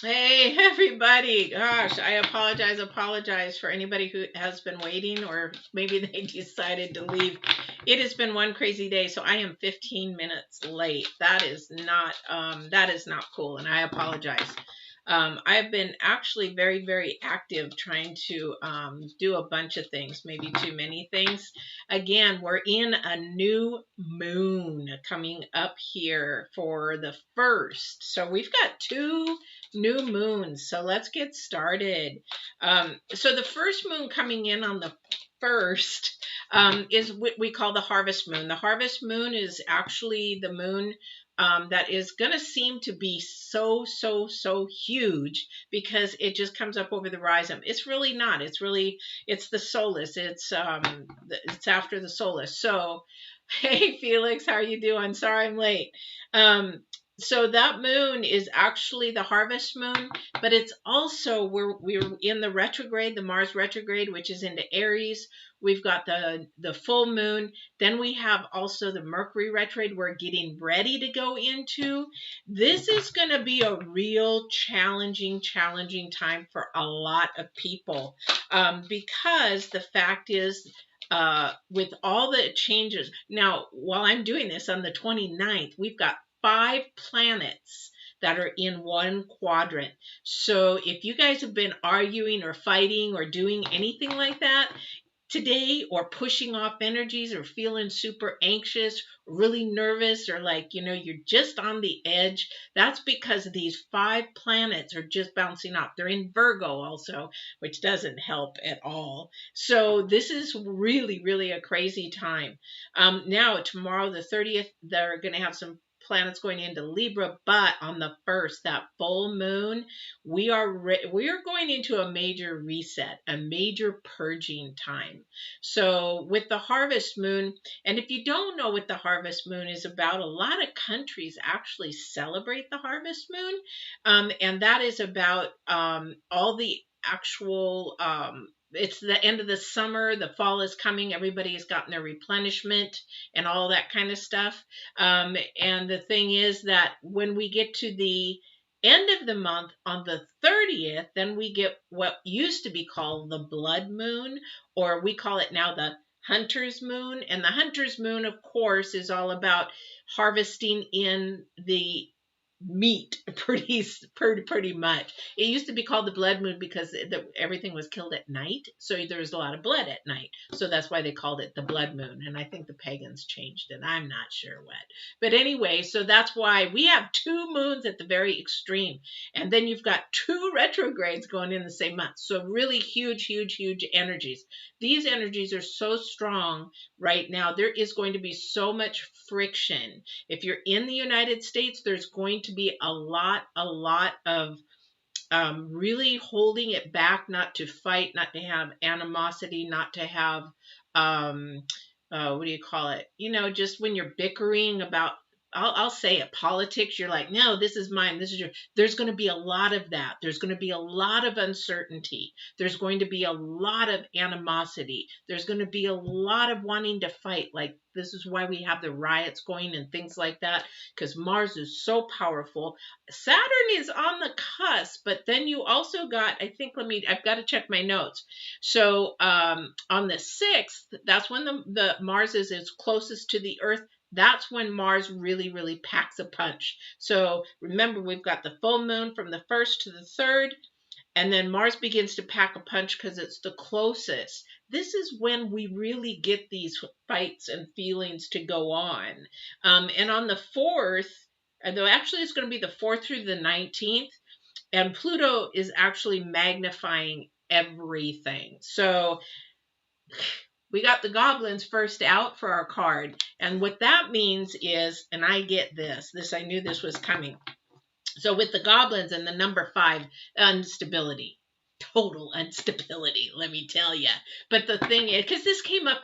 Hey everybody. Gosh, I apologize for anybody who has been waiting or maybe they decided to leave. It has been one crazy day, so I am 15 minutes late. That is not cool and I apologize. I've been actually very, very active trying to do a bunch of things, maybe too many things. Again, we're in a new moon coming up here for the first. So we've got two new moons. So let's get started. So the first moon coming in on the first is what we call the harvest moon. The harvest moon is actually the moon that is going to seem to be so huge because it just comes up over the horizon. It's really not. It's the solstice. It's after the solstice. So, hey Felix, how are you doing? Sorry I'm late. So that moon is actually the harvest moon, but it's also we're in the retrograde, the Mars retrograde, which is into Aries. We've got the full moon. Then we have also the Mercury retrograde we're getting ready to go into. This is going to be a real challenging time for a lot of people because the fact is with all the changes. Now, while I'm doing this on the 29th, we've got 5 planets that are in one quadrant. So if you guys have been arguing or fighting or doing anything like that today, or pushing off energies or feeling super anxious, really nervous, or like, you're just on the edge, that's because these 5 planets are just bouncing off. They're in Virgo also, which doesn't help at all. So this is really a crazy time. Now, tomorrow, the 30th, they're going to have some planets going into Libra, but on the first, that full moon, we are going into a major reset, a major purging time. So with the harvest moon, and if you don't know what the harvest moon is about, a lot of countries actually celebrate the harvest moon, and that is about all the actual it's the end of the summer, the fall is coming, everybody has gotten their replenishment and all that kind of stuff. And the thing is that when we get to the end of the month on the 30th, then we get what used to be called the blood moon, or we call it now the hunter's moon. And the hunter's moon, of course, is all about harvesting in the meat pretty much. It used to be called the blood moon because everything was killed at night, so there was a lot of blood at night, so that's why they called it the blood moon. And I think the pagans changed it, I'm not sure what, but anyway, so that's why we have 2 moons at the very extreme, and then you've got 2 retrogrades going in the same month. So really huge energies. These energies are so strong right now. There is going to be so much friction. If you're in the United States, there's going to be a lot of really holding it back, not to fight, not to have animosity, not to have, what do you call it? Just when you're bickering about, I'll say it, politics, you're like, no, this is mine, this is your. There's going to be a lot of that. There's going to be a lot of uncertainty. There's going to be a lot of animosity. There's going to be a lot of wanting to fight. Like, this is why we have the riots going and things like that, because Mars is so powerful. Saturn is on the cusp, but then you also got, I think, I've got to check my notes. So on the 6th, that's when the Mars is closest to the Earth. That's when Mars really packs a punch. So remember, we've got the full moon from the 1st to the 3rd, and then Mars begins to pack a punch because it's the closest. This is when we really get these fights and feelings to go on. And on the 4th, though actually it's going to be the 4th through the 19th, and Pluto is actually magnifying everything. So we got the goblins first out for our card. And what that means is, and I get this, I knew this was coming. So with the goblins and the number 5, instability, total instability, let me tell you. But the thing is, because this came up,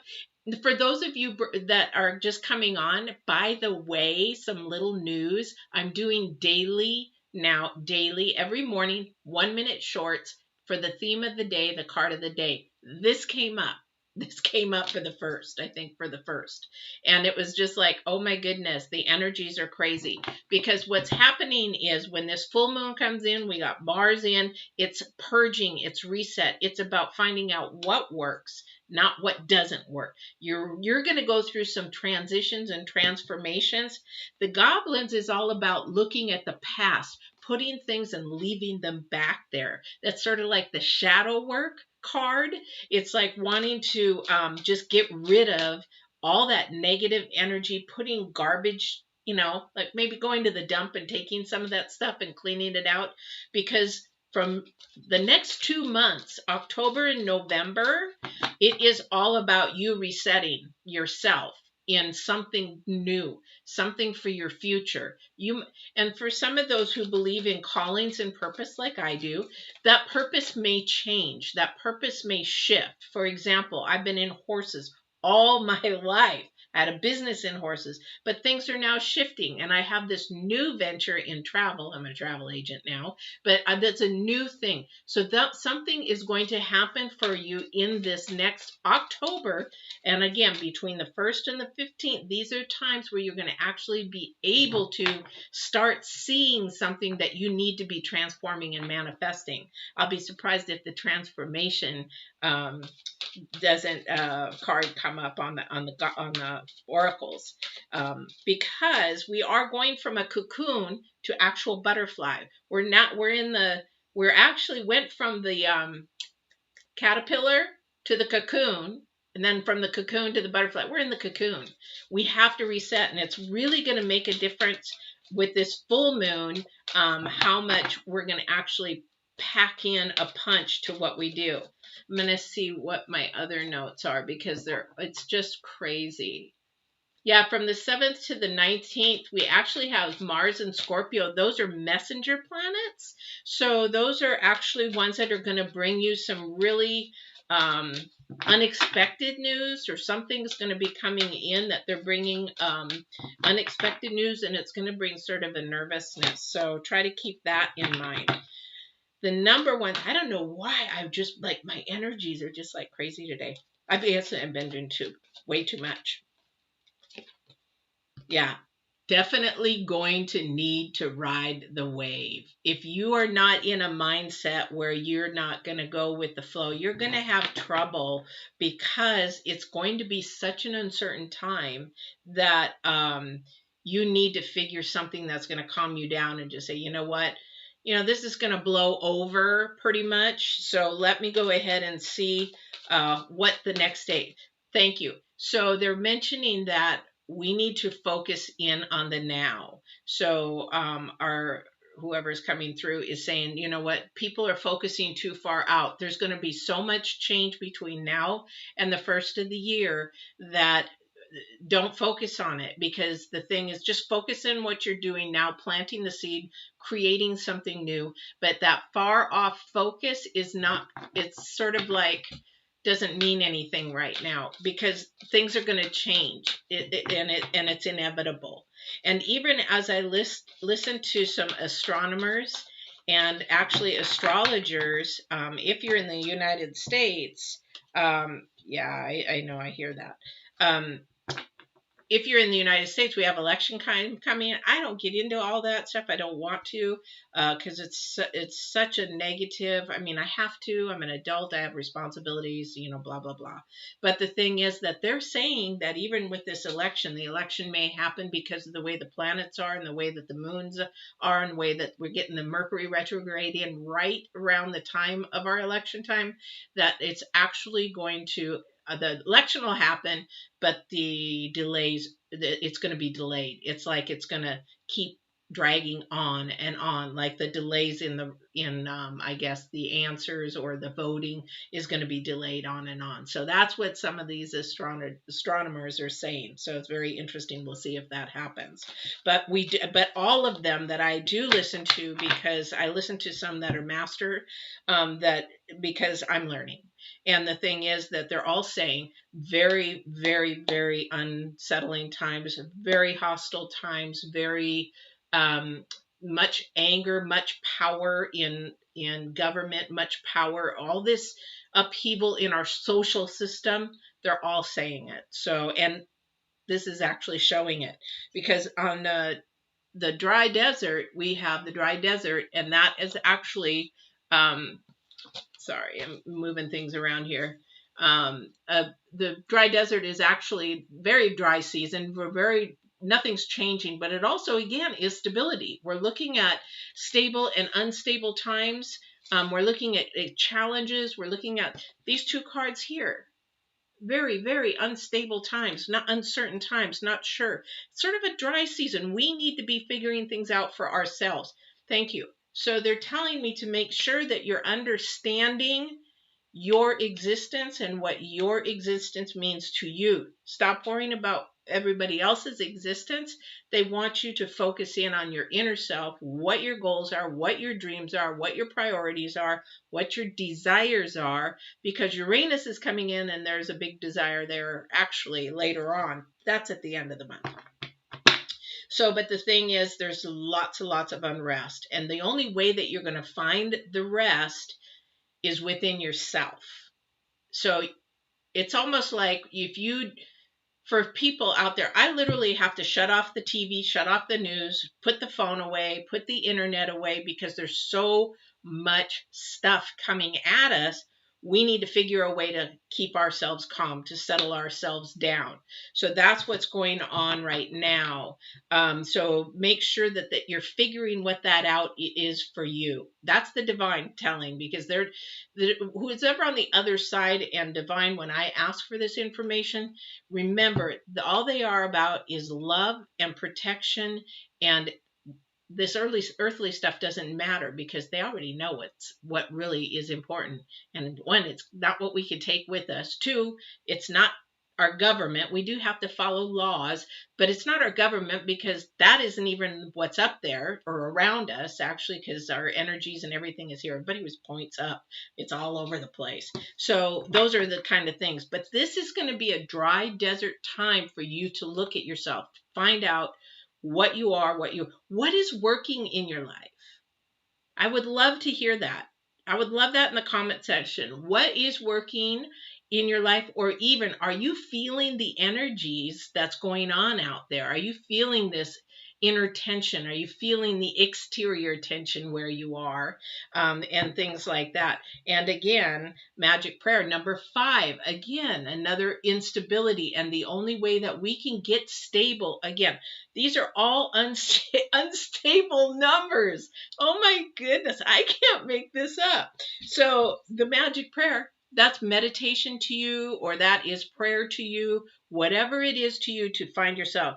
for those of you that are just coming on, by the way, some little news, I'm doing daily every morning, 1-minute shorts for the theme of the day, the card of the day. This came up this came up for the first, I think for the first. And it was just like, oh my goodness, the energies are crazy. Because what's happening is when this full moon comes in, we got Mars in, it's purging, it's reset. It's about finding out what works, not what doesn't work. You're going to go through some transitions and transformations. The goblins is all about looking at the past, putting things and leaving them back there. That's sort of like the shadow work card. It's like wanting to just get rid of all that negative energy, putting garbage, like maybe going to the dump and taking some of that stuff and cleaning it out. Because from the next 2 months, October and November, it is all about you resetting yourself in something new, something for your future. And for some of those who believe in callings and purpose like I do, that purpose may change, that purpose may shift. For example, I've been in horses all my life. I had a business in horses, but things are now shifting, and I have this new venture in travel. I'm a travel agent now, but that's a new thing. So that something is going to happen for you in this next October. And again, between the 1st and the 15th, these are times where you're going to actually be able to start seeing something that you need to be transforming and manifesting. I'll be surprised if the transformation doesn't card come up on the oracles, because we are going from a cocoon to actual butterfly. We're actually went from the caterpillar to the cocoon, and then from the cocoon to the butterfly. We're in the cocoon. We have to reset, and it's really going to make a difference with this full moon, how much we're going to actually pack in a punch to what we do. I'm going to see what my other notes are, because it's just crazy. Yeah, from the 7th to the 19th, we actually have Mars and Scorpio. Those are messenger planets. So those are actually ones that are going to bring you some really unexpected news, or something's going to be coming in that they're bringing unexpected news, and it's going to bring sort of a nervousness. So try to keep that in mind. The number one, I don't know why, I've just like my energies are just like crazy today. I've been doing way too much. Yeah, definitely going to need to ride the wave. If you are not in a mindset where you're not going to go with the flow, you're going to have trouble, because it's going to be such an uncertain time that you need to figure something that's going to calm you down and just say, you know what? This is going to blow over pretty much. So let me go ahead and see what the next day. Thank you. So they're mentioning that we need to focus in on the now. So whoever's coming through is saying, you know what, people are focusing too far out. There's going to be so much change between now and the first of the year that don't focus on it, because the thing is, just focus on what you're doing now, planting the seed, creating something new. But that far off focus is not, it's sort of like, doesn't mean anything right now, because things are going to change, and it's inevitable. And even as I listen to some astronomers and actually astrologers, if you're in the United States, yeah, I know, I hear that. If you're in the United States, we have election coming. I don't get into all that stuff. I don't want to, because it's such a negative. I mean, I have to. I'm an adult. I have responsibilities, blah, blah, blah. But the thing is that they're saying that even with this election, the election may happen because of the way the planets are and the way that the moons are and the way that we're getting the Mercury Retrograde in right around the time of our election time, that it's actually going to, the election will happen, but the delays, it's going to be delayed. It's like it's going to keep dragging on and on, like the delays in I guess the answers or the voting is going to be delayed on and on. So that's what some of these astronomers are saying. So it's very interesting. We'll see if that happens. But all of them that I do listen to, because I listen to some that are master, because I'm learning. And the thing is that they're all saying very, very, very unsettling times, very hostile times, very much anger, much power in government, much power, all this upheaval in our social system. they're all saying it. So, and this is actually showing it, because on the dry desert, we have the dry desert, and that is actually, um, sorry, I'm moving things around here. The dry desert is actually very dry season. Nothing's changing, but it also, again, is stability. We're looking at stable and unstable times. We're looking at challenges. We're looking at these two cards here. Very, very unstable times, not uncertain times, not sure. Sort of a dry season. We need to be figuring things out for ourselves. Thank you. So they're telling me to make sure that you're understanding your existence and what your existence means to you. Stop worrying about everybody else's existence. They want you to focus in on your inner self, what your goals are, what your dreams are, what your priorities are, what your desires are, because Uranus is coming in and there's a big desire there actually later on. That's at the end of the month. So, but the thing is, there's lots and lots of unrest. And the only way that you're going to find the rest is within yourself. So it's almost like for people out there, I literally have to shut off the TV, shut off the news, put the phone away, put the internet away, because there's so much stuff coming at us. We need to figure a way to keep ourselves calm, to settle ourselves down. So that's what's going on right now. So make sure that you're figuring what that out is for you. That's the divine telling, because who's ever on the other side and divine, when I ask for this information, remember, all they are about is love and protection, and this earthly stuff doesn't matter, because they already know what really is important. And one, it's not what we can take with us. Two, it's not our government. We do have to follow laws, but it's not our government, because that isn't even what's up there or around us, actually, because our energies and everything is here. Everybody was points up. It's all over the place. So those are the kind of things. But this is going to be a dry desert time for you to look at yourself, find out what you are, what is working in your life. I would love to hear that. I would love that in the comment section. What is working in your life? Or even, are you feeling the energies that's going on out there? Are you feeling this inner tension? Are you feeling the exterior tension where you are, and things like that? And again, magic prayer number 5, again, another instability. And the only way that we can get stable, again, these are all unstable numbers. Oh my goodness, I can't make this up. So the magic prayer, that's meditation to you, or that is prayer to you, whatever it is to you, to find yourself.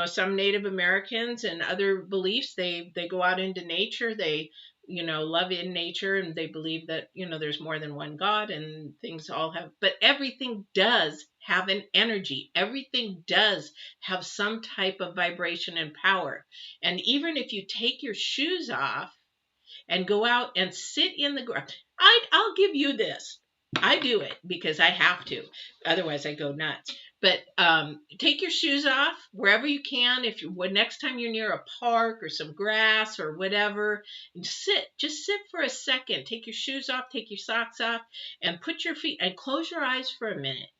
Some Native Americans and other beliefs, they go out into nature, they love in nature, and they believe that there's more than one God, and things all have, but everything does have an energy. Everything does have some type of vibration and power. And even if you take your shoes off and go out and sit in the ground, I'll give you this. I do it because I have to. Otherwise, I go nuts. But take your shoes off wherever you can. Next time you're near a park or some grass or whatever, and just sit for a second. Take your shoes off, take your socks off, and put your feet, and close your eyes for a minute.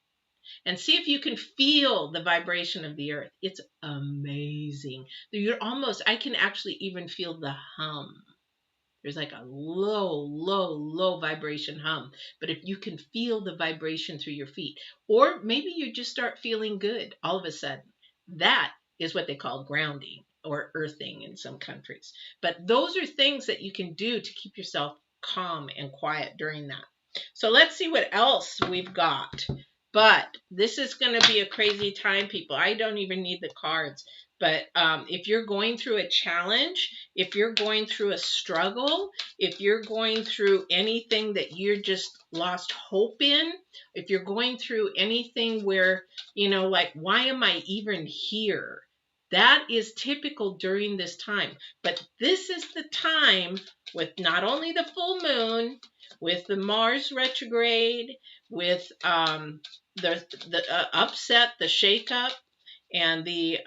And see if you can feel the vibration of the earth. It's amazing. I can actually even feel the hum. There's like a low, low, low vibration hum. But if you can feel the vibration through your feet, or maybe you just start feeling good all of a sudden, that is what they call grounding or earthing in some countries. But those are things that you can do to keep yourself calm and quiet during that. So let's see what else we've got. But this is going to be a crazy time, people. I don't even need the cards. But if you're going through a challenge, if you're going through a struggle, if you're going through anything that you're just lost hope in, if you're going through anything where, like, why am I even here? That is typical during this time. But this is the time, with not only the full moon, with the Mars retrograde, with the upset, the shakeup, and the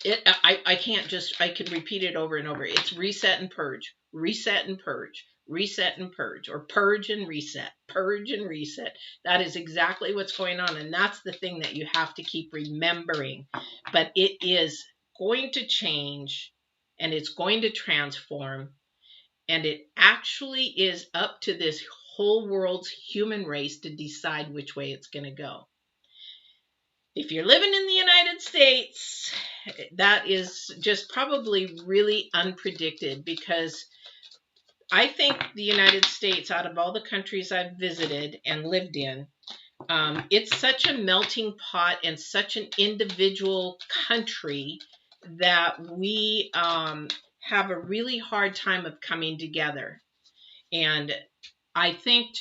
I can't just, I can repeat it over and over. It's reset and purge, reset and purge, reset and purge, or purge and reset, purge and reset. That is exactly what's going on. And that's the thing that you have to keep remembering. But it is going to change, and it's going to transform. And it actually is up to this whole world's human race to decide which way it's going to go. If you're living in the United States, that is just probably really unpredicted, because I think the United States, out of all the countries I've visited and lived in, it's such a melting pot and such an individual country that we have a really hard time of coming together. And I think,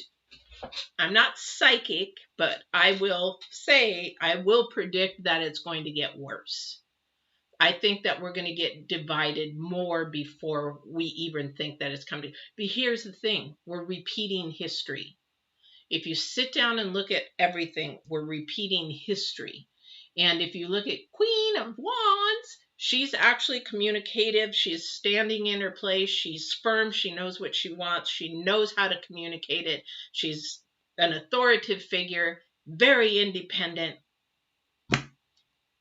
I'm not psychic, but I will say, I will predict that it's going to get worse. I think that we're going to get divided more before we even think that it's coming. But here's the thing, we're repeating history. If you sit down and look at everything, we're repeating history. And if you look at Queen of Wands, she's actually communicative. She's standing in her place. She's firm. She knows what she wants. She knows how to communicate it. She's an authoritative figure, very independent.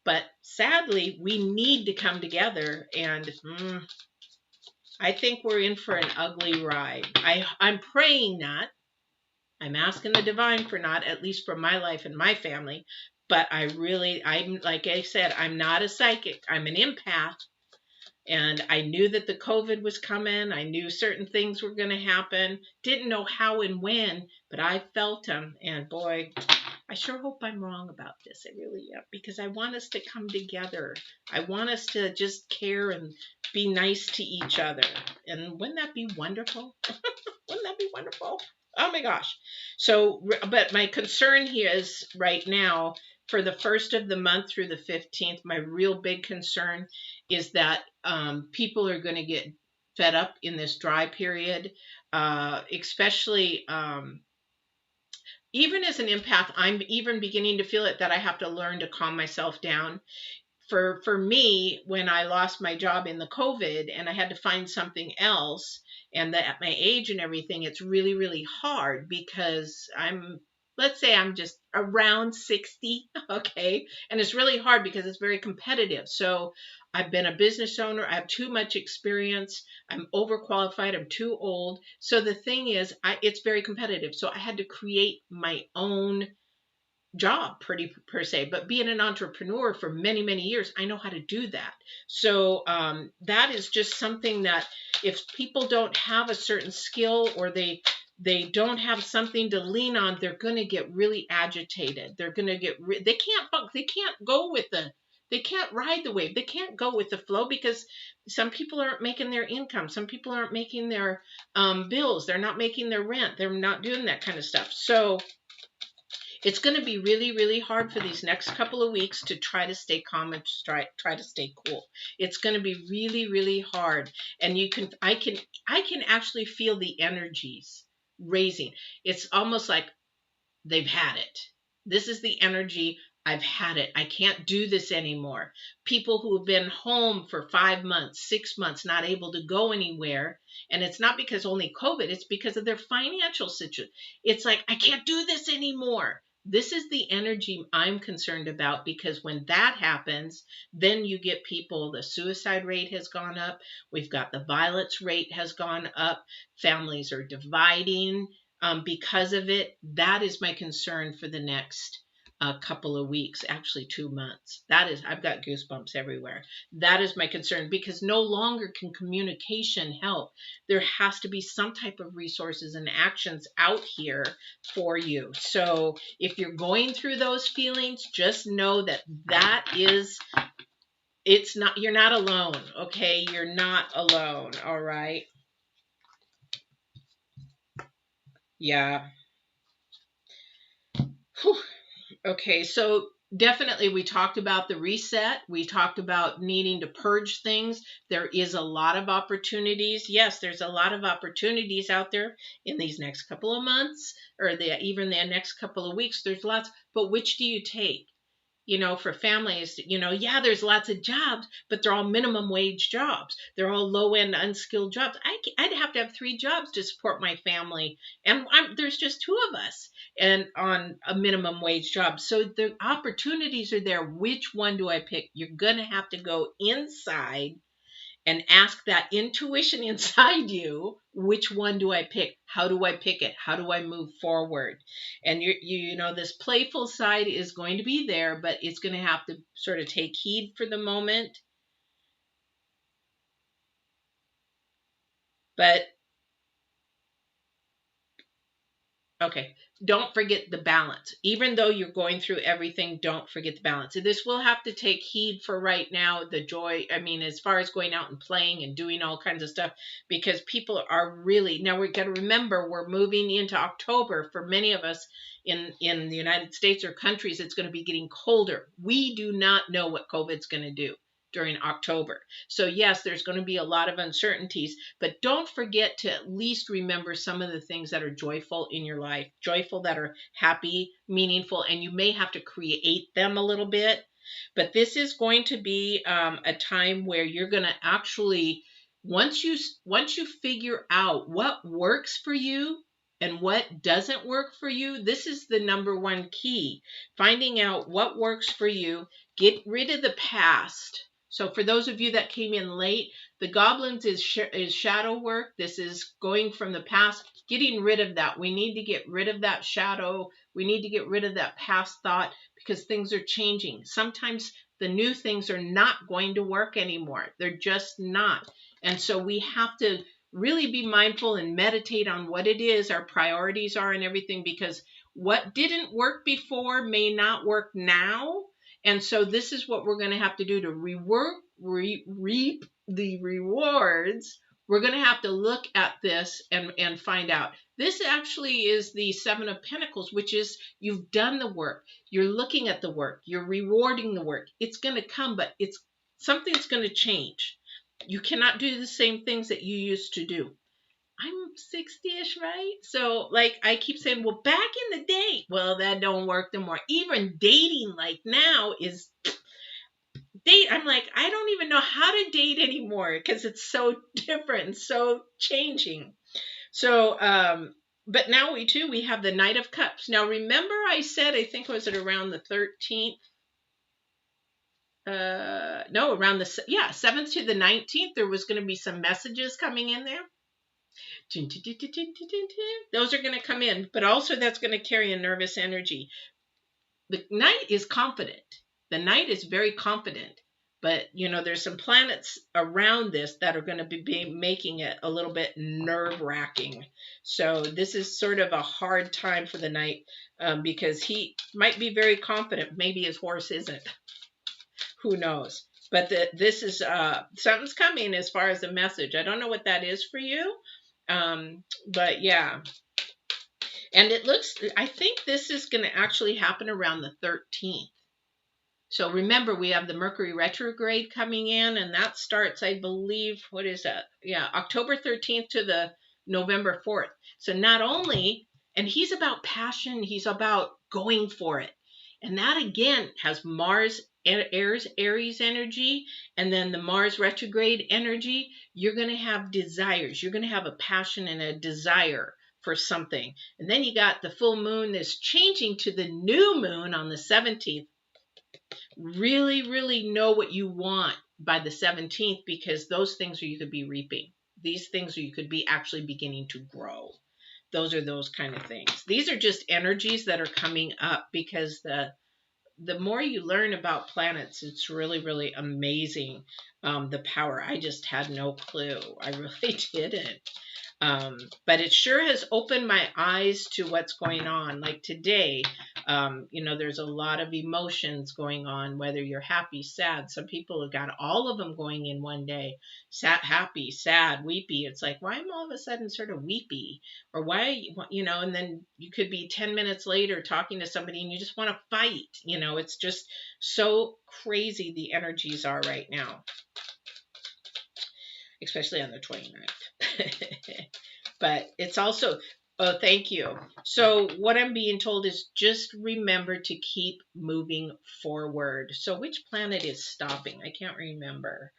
But sadly, we need to come together. And I think we're in for an ugly ride. I'm praying not. I'm asking the divine for not, at least for my life and my family. But I'm like I said, I'm not a psychic. I'm an empath. And I knew that the COVID was coming. I knew certain things were going to happen. Didn't know how and when, but I felt them. And boy, I sure hope I'm wrong about this. I really am, because I want us to come together. I want us to just care and be nice to each other. And wouldn't that be wonderful? Wouldn't that be wonderful? Oh my gosh. So, but my concern here is right now, for the first of the month through the 15th, my real big concern is that people are going to get fed up in this dry period, especially even as an empath. I'm even beginning to feel it, that I have to learn to calm myself down. For me, when I lost my job in the COVID and I had to find something else, and that at my age and everything, it's really, really hard, because let's say I'm just around 60, okay? And it's really hard because it's very competitive. So I've been a business owner. I have too much experience. I'm overqualified. I'm too old. So the thing is, it's very competitive. So I had to create my own job pretty per se, but being an entrepreneur for many, many years, I know how to do that. So that is just something that if people don't have a certain skill, or they don't have something to lean on, they're going to get really agitated. They're going to get they can't go with they can't ride the wave. They can't go with the flow, because some people aren't making their income. Some people aren't making their bills. They're not making their rent. They're not doing that kind of stuff. So it's going to be really, really hard for these next couple of weeks to try to stay calm and try to stay cool. It's going to be really, really hard. And I can actually feel the energies raising. It's almost like they've had it. This is the energy. I've had it. I can't do this anymore. People who have been home for 5 months, 6 months, not able to go anywhere. And it's not because only COVID, it's because of their financial situation. It's like, I can't do this anymore. This is the energy I'm concerned about, because when that happens, then you get people, the suicide rate has gone up. We've got the violence rate has gone up. Families are dividing because of it. That is my concern for the next couple of weeks, actually 2 months. I've got goosebumps everywhere. That is my concern, because no longer can communication help. There has to be some type of resources and actions out here for you. So if you're going through those feelings, just know that you're not alone. Okay. You're not alone. All right. Yeah. Whew. Okay, so definitely we talked about the reset. We talked about needing to purge things. There is a lot of opportunities. Yes, there's a lot of opportunities out there in these next couple of months, or even the next couple of weeks. There's lots, but which do you take? for families, yeah, there's lots of jobs, but they're all minimum wage jobs. They're all low end, unskilled jobs. I'd have to have 3 jobs to support my family. And there's just 2 of us and on a minimum wage job. So the opportunities are there. Which one do I pick? You're going to have to go inside and ask that intuition inside you, which one do I pick? How do I pick it? How do I move forward? And this playful side is going to be there, but it's going to have to sort of take heed for the moment. But okay, don't forget the balance. Even though you're going through everything, don't forget the balance. So this will have to take heed for right now, the joy. I mean, as far as going out and playing and doing all kinds of stuff, because people are really, now we've got to remember we're moving into October. For many of us in the United States or countries, it's going to be getting colder. We do not know what COVID's going to do during October. So yes, there's going to be a lot of uncertainties, but don't forget to at least remember some of the things that are joyful in your life, joyful, that are happy, meaningful, and you may have to create them a little bit. But this is going to be a time where you're going to actually, once you figure out what works for you and what doesn't work for you, this is the number one key. Finding out what works for you, get rid of the past. So for those of you that came in late, the goblins is shadow work. This is going from the past, getting rid of that. We need to get rid of that shadow. We need to get rid of that past thought, because things are changing. Sometimes the new things are not going to work anymore. They're just not. And so we have to really be mindful and meditate on what it is our priorities are and everything, because what didn't work before may not work now. And so this is what we're going to have to do to reap the rewards. We're going to have to look at this and find out. This actually is the 7 of Pentacles, which is you've done the work. You're looking at the work. You're rewarding the work. It's going to come, but something's going to change. You cannot do the same things that you used to do. I'm 60-ish, right? So like I keep saying, well, back in the day, well, that don't work no more. Even dating like now is date. I'm like, I don't even know how to date anymore because it's so different and so changing. So, but now we have the Knight of Cups. Now, remember I said, I think, was it around the 13th? No, around the 7th to the 19th, there was going to be some messages coming in there. Those are going to come in, but also that's going to carry a nervous energy. The Knight is confident. The Knight is very confident, but there's some planets around this that are going to be making it a little bit nerve-wracking. So this is sort of a hard time for the Knight, because he might be very confident. Maybe his horse isn't. Who knows? But this is something's coming as far as the message. I don't know what that is for you. But yeah, and I think this is going to actually happen around the 13th. So remember, we have the Mercury Retrograde coming in, and that starts, I believe, what is that? Yeah, October 13th to the November 4th. So not only, and he's about passion, he's about going for it. And that again has Mars, Aries energy, and then the Mars retrograde energy. You're going to have desires. You're going to have a passion and a desire for something. And then you got the full moon that's changing to the new moon on the 17th. Really, really know what you want by the 17th, because those things are you could be reaping. These things are you could be actually beginning to grow. Those are those kind of things. These are just energies that are coming up, because the more you learn about planets, it's really, really amazing, the power. I just had no clue. I really didn't. But it sure has opened my eyes to what's going on. Like today, there's a lot of emotions going on, whether you're happy, sad. Some people have got all of them going in one day. Sad, happy, sad, weepy. It's like, why am I all of a sudden sort of weepy? Or why, and then you could be 10 minutes later talking to somebody and you just want to fight. It's just so crazy the energies are right now, especially on the 29th. But it's also, Oh, thank you. So what I'm being told is just remember to keep moving forward. So which planet is stopping? I can't remember.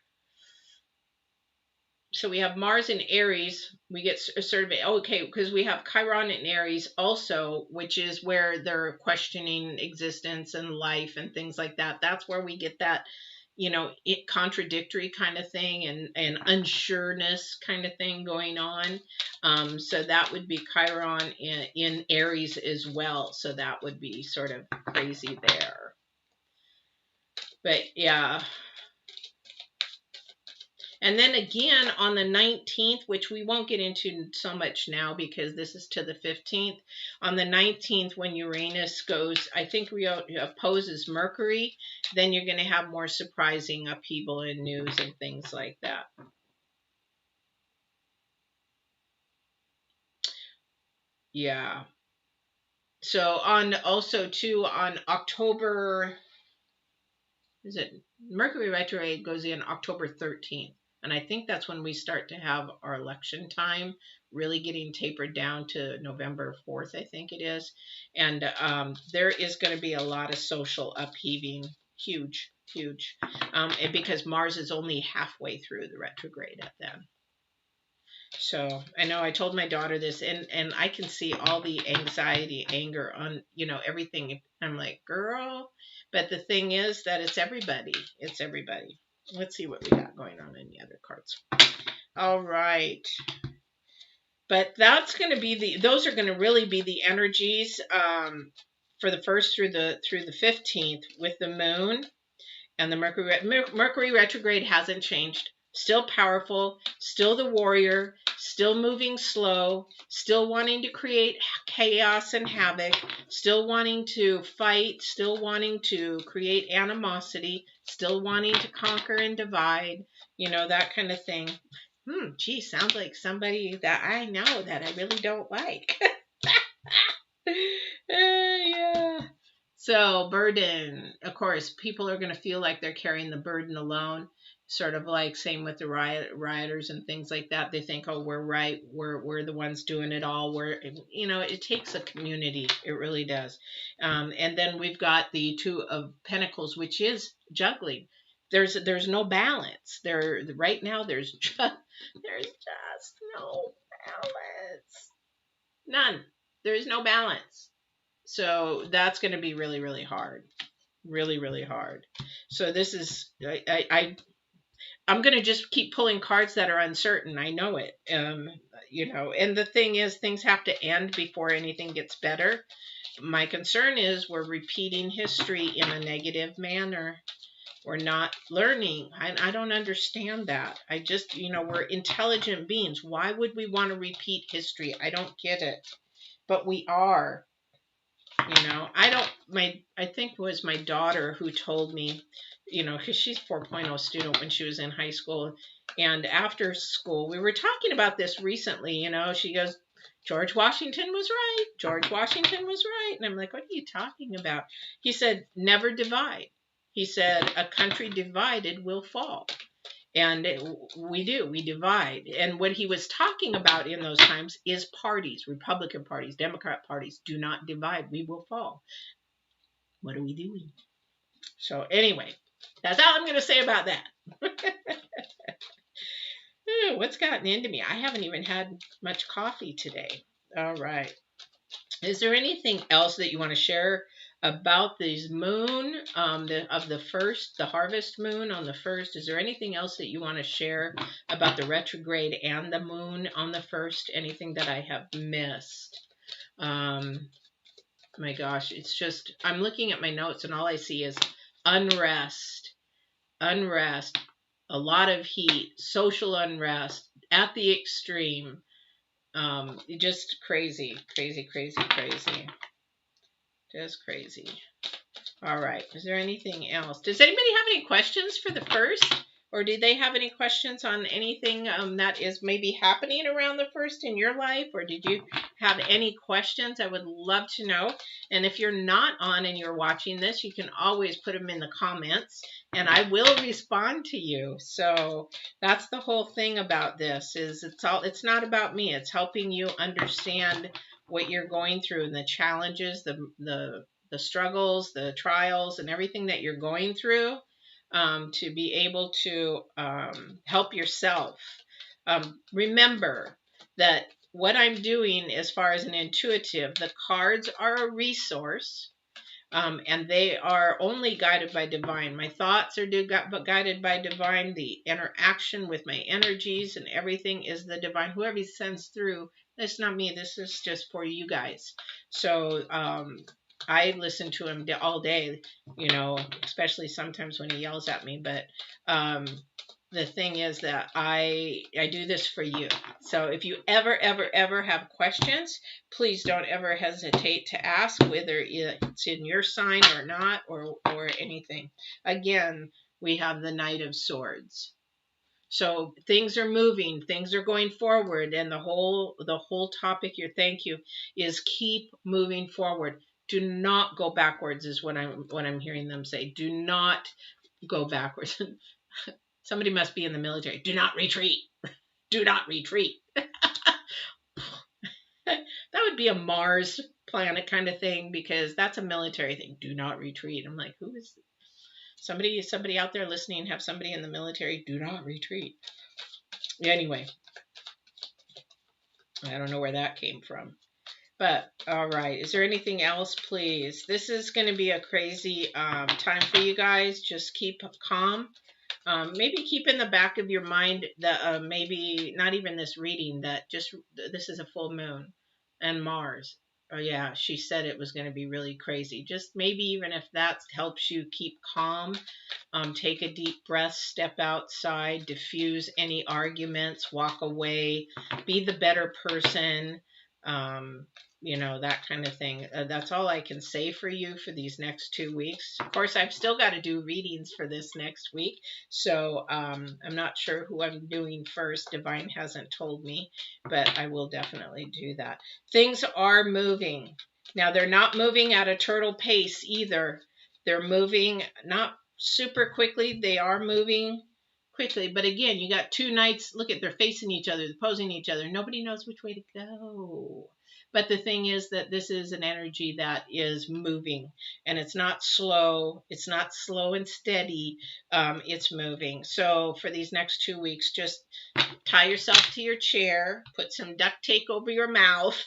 So we have Mars in Aries. We get sort of okay because we have Chiron in Aries also, which is where they're questioning existence and life and things like that. That's where we get that, it contradictory kind of thing and unsureness kind of thing going on. So that would be Chiron in Aries as well. So that would be sort of crazy there. But yeah. And then again on the 19th, which we won't get into so much now because this is to the 15th. On the 19th, when Uranus goes, I think opposes Mercury, then you're going to have more surprising upheaval in news and things like that. Yeah. So on also too on October, is it Mercury retrograde goes in October 13th. And I think that's when we start to have our election time really getting tapered down to November 4th, I think it is. And there is going to be a lot of social upheaving, huge, huge, because Mars is only halfway through the retrograde at then. So I know I told my daughter this, and I can see all the anxiety, anger on, everything. I'm like, girl. But the thing is that it's everybody. It's everybody. Let's see what we got going on in the other cards. All right. But that's going to be those are going to really be the energies for the first through the 15th with the moon. And the Mercury retrograde hasn't changed. Still powerful, still the warrior, still moving slow, still wanting to create chaos and havoc, still wanting to fight, still wanting to create animosity, still wanting to conquer and divide, that kind of thing. Gee, sounds like somebody that I know that I really don't like. Yeah. So, burden, of course, people are going to feel like they're carrying the burden alone. Sort of like same with the rioters and things like that. They think, oh, we're right. We're the ones doing it all. It takes a community. It really does. And then we've got the Two of Pentacles, which is juggling. There's no balance. Right now there's just no balance. None. There is no balance. So that's going to be really, really hard. Really, really hard. So this is, I'm going to just keep pulling cards that are uncertain. I know it. And the thing is, things have to end before anything gets better. My concern is we're repeating history in a negative manner. We're not learning. I don't understand that. I just, we're intelligent beings. Why would we want to repeat history? I don't get it. But we are. I think it was my daughter who told me, because she's 4.0 student when she was in high school. And after school, we were talking about this recently, she goes, George Washington was right. George Washington was right. And I'm like, what are you talking about? He said, never divide. He said, a country divided will fall. And we divide. And what he was talking about in those times is parties, Republican parties, Democrat parties. Do not divide. We will fall. What are we doing? So anyway, that's all I'm going to say about that. What's gotten into me? I haven't even had much coffee today. All right. Is there anything else that you want to share about this moon the harvest moon on the 1st? Is there anything else that you want to share about the retrograde and the moon on the 1st? Anything that I have missed? My gosh, it's just, I'm looking at my notes and all I see is unrest, a lot of heat, social unrest at the extreme. Just crazy. Just crazy. All right. Is there anything else? Does anybody have any questions for the 1st? Or do they have any questions on anything that is maybe happening around the 1st in your life? Or did you have any questions? I would love to know. And if you're not on and you're watching this, you can always put them in the comments and I will respond to you. So that's the whole thing about this is it's not about me. It's helping you understand what you're going through and the challenges, the struggles, the trials, and everything that you're going through, to be able to help yourself. Remember that what I'm doing as far as an intuitive, the cards are a resource. And they are only guided by divine. My thoughts are guided by divine. The interaction with my energies and everything is the divine. Whoever he sends through, that's not me. This is just for you guys. So I listen to him all day, especially sometimes when he yells at me. But the thing is that I do this for you. So if you ever have questions, please don't ever hesitate to ask, whether it's in your sign or not, or anything. Again, we have the Knight of Swords. So things are moving, things are going forward, and the whole topic here, thank you, is keep moving forward. Do not go backwards, is what I'm hearing them say. Do not go backwards. Somebody must be in the military. Do not retreat. Do not retreat. That would be a Mars planet kind of thing, because that's a military thing. Do not retreat. I'm like, who is somebody out there listening? Have somebody in the military? Do not retreat. Anyway, I don't know where that came from. But all right, is there anything else, please? This is going to be a crazy time for you guys. Just keep calm. Maybe keep in the back of your mind that maybe not even this reading, that just this is a full moon and Mars. Oh yeah, she said it was going to be really crazy. Just maybe even if that helps you keep calm, take a deep breath, step outside, diffuse any arguments, walk away, be the better person. That kind of thing. That's all I can say for you for these next 2 weeks. Of course, I've still got to do readings for this next week. So I'm not sure who I'm doing first. Divine hasn't told me, but I will definitely do that. Things are moving. Now, they're not moving at a turtle pace either. They're moving not super quickly. They are moving quickly. But again, you got two knights. Look at, they're facing each other, they're opposing each other. Nobody knows which way to go. But the thing is that this is an energy that is moving, and it's not slow. It's not slow and steady. It's moving. So for these next 2 weeks, just tie yourself to your chair, put some duct tape over your mouth,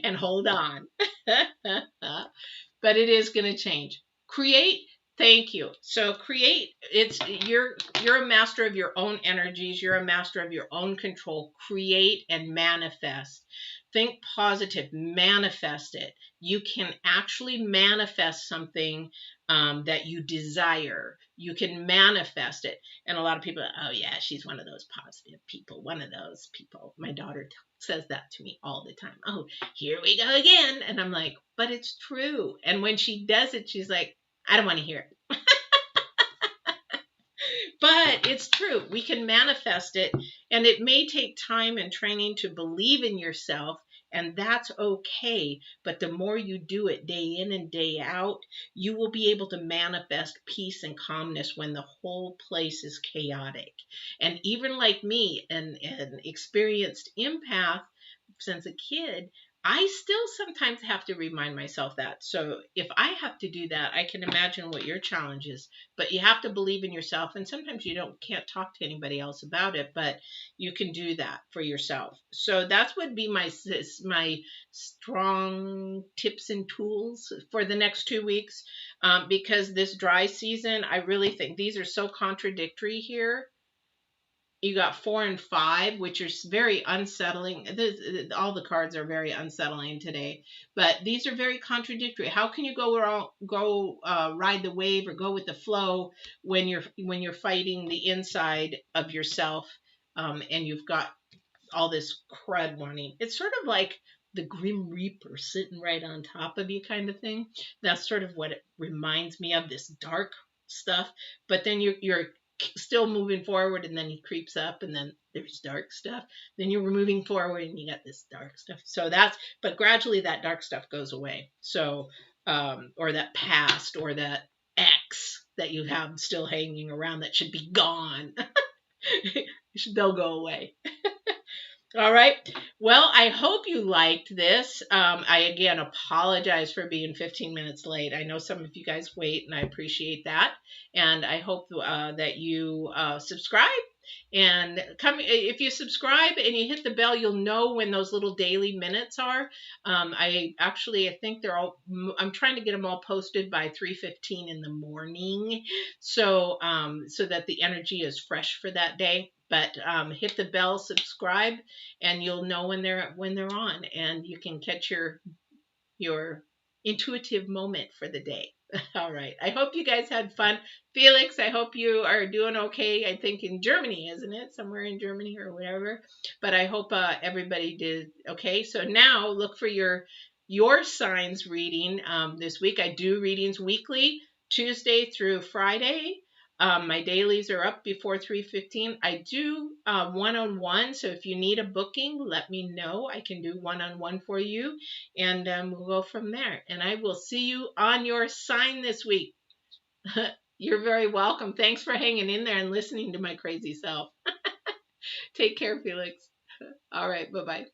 and hold on. But it is going to change. Create. Thank you. So create. You're a master of your own energies. You're a master of your own control. Create and manifest. Think positive. Manifest it. You can actually manifest something that you desire. You can manifest it. And a lot of people, oh yeah, she's one of those positive people. One of those people. My daughter says that to me all the time. Oh, here we go again. And I'm like, but it's true. And when she does it, she's like, I don't want to hear it. But it's true. We can manifest it, and it may take time and training to believe in yourself, and that's okay. But the more you do it day in and day out, you will be able to manifest peace and calmness when the whole place is chaotic. And even like me, an experienced empath since a kid, I still sometimes have to remind myself that. So if I have to do that, I can imagine what your challenge is. But you have to believe in yourself, and sometimes you can't talk to anybody else about it, but you can do that for yourself. So that's would be my strong tips and tools for the next 2 weeks, because this dry season, I really think these are so contradictory here. You got 4 and 5, which are very unsettling. All the cards are very unsettling today, but these are very contradictory. How can you go ride the wave or go with the flow when you're fighting the inside of yourself, and you've got all this crud wanting? It's sort of like the Grim Reaper sitting right on top of you, kind of thing. That's sort of what it reminds me of, this dark stuff. But then you're still moving forward, and then he creeps up, and then there's dark stuff. Then you're moving forward, and you got this dark stuff. So but gradually that dark stuff goes away. So, or that past, or that ex that you have still hanging around that should be gone. They'll go away. All right. Well, I hope you liked this. I again apologize for being 15 minutes late. I know some of you guys wait, and I appreciate that. And I hope that you subscribe and come. If you subscribe and you hit the bell, you'll know when those little daily minutes are. I think they're all. I'm trying to get them all posted by 3:15 in the morning, so that the energy is fresh for that day. But hit the bell, subscribe, and you'll know when they're on, and you can catch your intuitive moment for the day. All right. I hope you guys had fun. Felix, I hope you are doing okay. I think in Germany, isn't it? Somewhere in Germany or whatever. But I hope everybody did okay. So now look for your signs reading this week. I do readings weekly, Tuesday through Friday. My dailies are up before 3:15. I do one-on-one. So if you need a booking, let me know. I can do one-on-one for you, and we'll go from there. And I will see you on your sign this week. You're very welcome. Thanks for hanging in there and listening to my crazy self. Take care, Felix. All right. Bye bye.